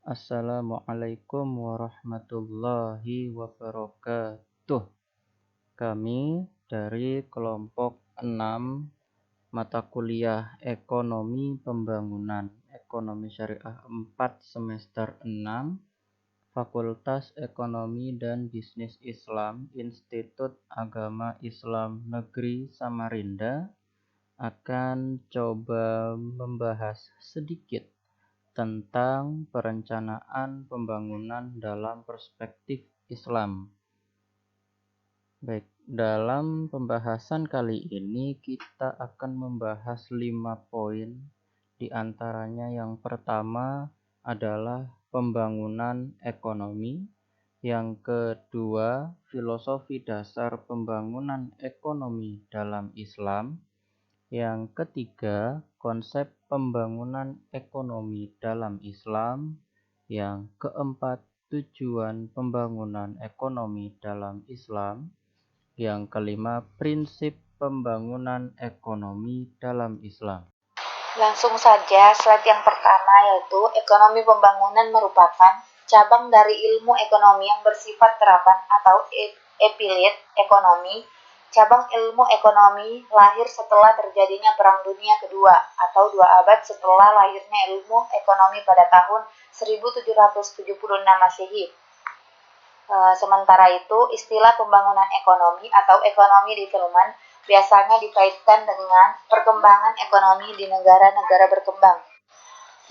Assalamualaikum warahmatullahi wabarakatuh. Kami dari kelompok 6 mata kuliah Ekonomi Pembangunan Ekonomi Syariah 4 semester 6 Fakultas Ekonomi dan Bisnis Islam Institut Agama Islam Negeri Samarinda akan coba membahas sedikit tentang perencanaan pembangunan dalam perspektif Islam. Baik, dalam pembahasan kali ini kita akan membahas 5 poin. Di antaranya yang pertama adalah pembangunan ekonomi, yang kedua filosofi dasar pembangunan ekonomi dalam Islam, yang ketiga, konsep pembangunan ekonomi dalam Islam. Yang keempat, tujuan pembangunan ekonomi dalam Islam. Yang kelima, prinsip pembangunan ekonomi dalam Islam. Langsung saja, slide yang pertama yaitu ekonomi pembangunan merupakan cabang dari ilmu ekonomi yang bersifat terapan atau affiliate ekonomi. Cabang ilmu ekonomi lahir setelah terjadinya Perang Dunia Kedua atau 2 abad setelah lahirnya ilmu ekonomi pada tahun 1776 Masehi. Sementara itu, istilah pembangunan ekonomi atau ekonomi development biasanya dikaitkan dengan perkembangan ekonomi di negara-negara berkembang.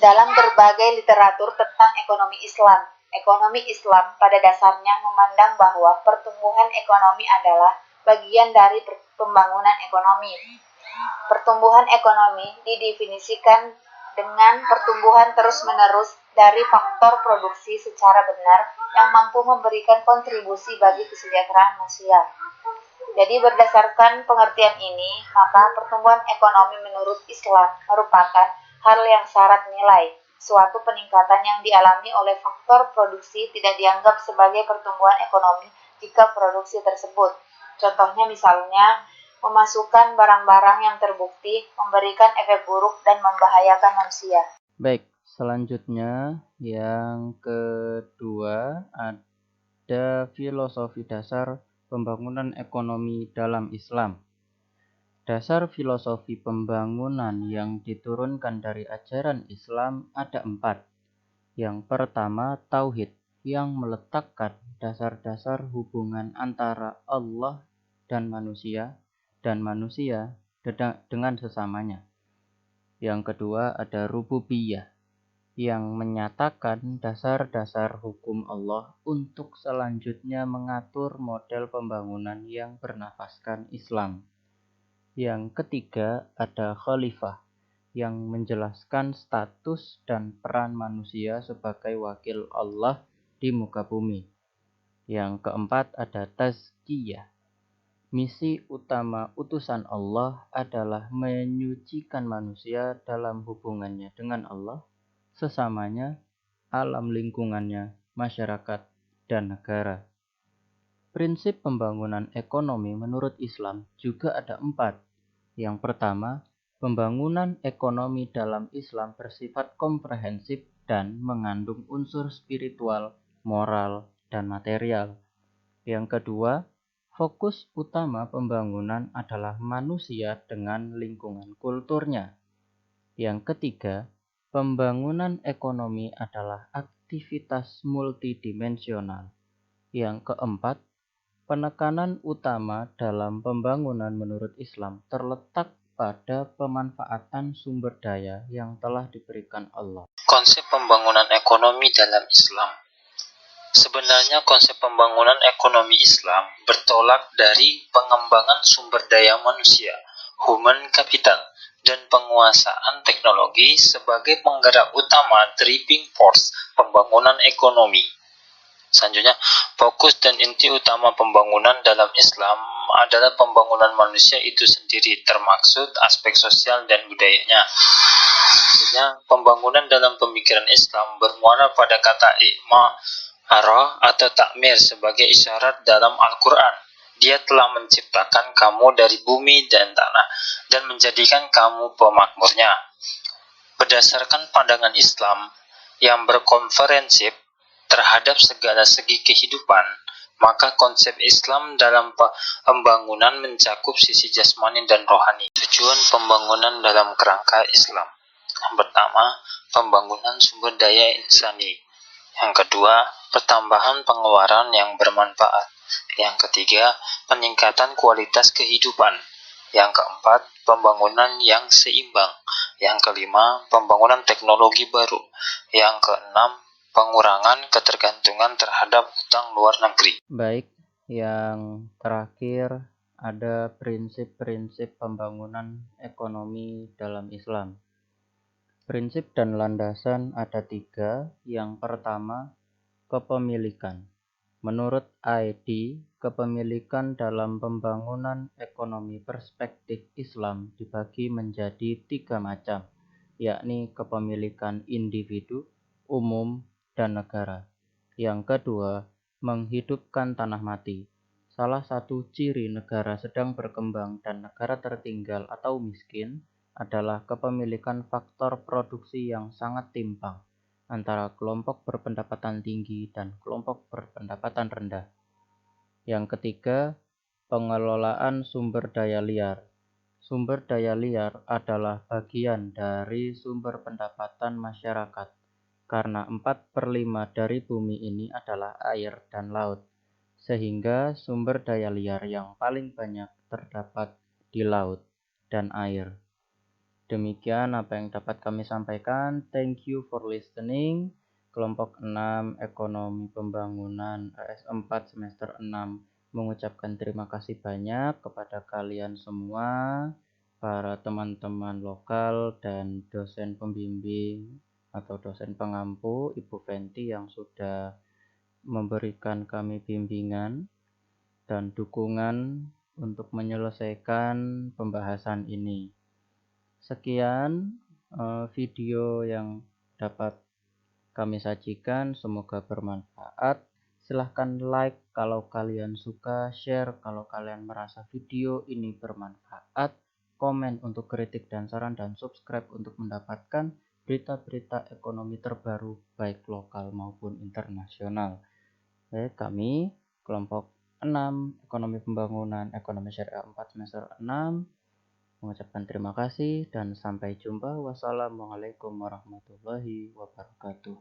Dalam berbagai literatur tentang ekonomi Islam pada dasarnya memandang bahwa pertumbuhan ekonomi adalah bagian dari pembangunan ekonomi. Pertumbuhan ekonomi didefinisikan dengan pertumbuhan terus-menerus dari faktor produksi secara benar yang mampu memberikan kontribusi bagi kesejahteraan manusia. Jadi berdasarkan pengertian ini, maka pertumbuhan ekonomi menurut Islam merupakan hal yang syarat nilai. Suatu peningkatan yang dialami oleh faktor produksi tidak dianggap sebagai pertumbuhan ekonomi jika produksi tersebut. Contohnya misalnya, memasukkan barang-barang yang terbukti memberikan efek buruk dan membahayakan manusia. Baik, selanjutnya yang kedua ada filosofi dasar pembangunan ekonomi dalam Islam. Dasar filosofi pembangunan yang diturunkan dari ajaran Islam ada 4. Yang pertama, tauhid, yang meletakkan dasar-dasar hubungan antara Allah dan manusia dengan sesamanya. Yang kedua ada rububiyah, yang menyatakan dasar-dasar hukum Allah untuk selanjutnya mengatur model pembangunan yang bernafaskan Islam. Yang ketiga ada khalifah, yang menjelaskan status dan peran manusia sebagai wakil Allah di muka bumi. Yang keempat ada tazkiyah. Misi utama utusan Allah adalah menyucikan manusia dalam hubungannya dengan Allah, sesamanya, alam lingkungannya, masyarakat, dan negara. Prinsip pembangunan ekonomi menurut Islam juga ada 4. Yang pertama, pembangunan ekonomi dalam Islam bersifat komprehensif dan mengandung unsur spiritual, moral, dan material. Yang kedua, fokus utama pembangunan adalah manusia dengan lingkungan kulturnya. Yang ketiga, pembangunan ekonomi adalah aktivitas multidimensional. Yang keempat, penekanan utama dalam pembangunan menurut Islam terletak pada pemanfaatan sumber daya yang telah diberikan Allah. Konsep pembangunan ekonomi dalam Islam. Sebenarnya konsep pembangunan ekonomi Islam bertolak dari pengembangan sumber daya manusia, human capital, dan penguasaan teknologi sebagai penggerak utama driving force pembangunan ekonomi. Selanjutnya, fokus dan inti utama pembangunan dalam Islam adalah pembangunan manusia itu sendiri, termaksud aspek sosial dan budayanya. Selanjutnya, pembangunan dalam pemikiran Islam bermuara pada kata i'mara atau takmir sebagai isyarat dalam Al-Quran. Dia telah menciptakan kamu dari bumi dan tanah dan menjadikan kamu pemakmurnya. Berdasarkan pandangan Islam, yang berkomprehensif terhadap segala segi kehidupan, maka konsep Islam dalam pembangunan mencakup sisi jasmani dan rohani. Tujuan pembangunan dalam kerangka Islam. Yang pertama, pembangunan sumber daya insani. Yang kedua, pertambahan pengeluaran yang bermanfaat. Yang ketiga, peningkatan kualitas kehidupan. Yang keempat, pembangunan yang seimbang. Yang kelima, pembangunan teknologi baru. Yang keenam, pengurangan ketergantungan terhadap utang luar negeri. Baik, yang terakhir ada prinsip-prinsip pembangunan ekonomi dalam Islam. Prinsip dan landasan ada 3. Yang pertama, kepemilikan. Menurut ID, kepemilikan dalam pembangunan ekonomi perspektif Islam dibagi menjadi 3 macam, yakni kepemilikan individu, umum, dan negara. Yang kedua, menghidupkan tanah mati. Salah satu ciri negara sedang berkembang dan negara tertinggal atau miskin adalah kepemilikan faktor produksi yang sangat timpang antara kelompok berpendapatan tinggi dan kelompok berpendapatan rendah. Yang ketiga, pengelolaan sumber daya liar. Sumber daya liar adalah bagian dari sumber pendapatan masyarakat, karena 4/5 dari bumi ini adalah air dan laut, sehingga sumber daya liar yang paling banyak terdapat di laut dan air. Demikian apa yang dapat kami sampaikan. Thank you for listening. Kelompok 6 Ekonomi Pembangunan AS4 semester 6 mengucapkan terima kasih banyak kepada kalian semua, para teman-teman lokal dan dosen pembimbing atau dosen pengampu Ibu Fenty yang sudah memberikan kami bimbingan dan dukungan untuk menyelesaikan pembahasan ini. Sekian video yang dapat kami sajikan, semoga bermanfaat. Silahkan like kalau kalian suka, share kalau kalian merasa video ini bermanfaat, komen untuk kritik dan saran, dan subscribe untuk mendapatkan berita-berita ekonomi terbaru baik lokal maupun internasional. Kami kelompok 6 Ekonomi Pembangunan Ekonomi Syariah 4 semester 6 mengucapkan terima kasih dan sampai jumpa. Wassalamualaikum warahmatullahi wabarakatuh.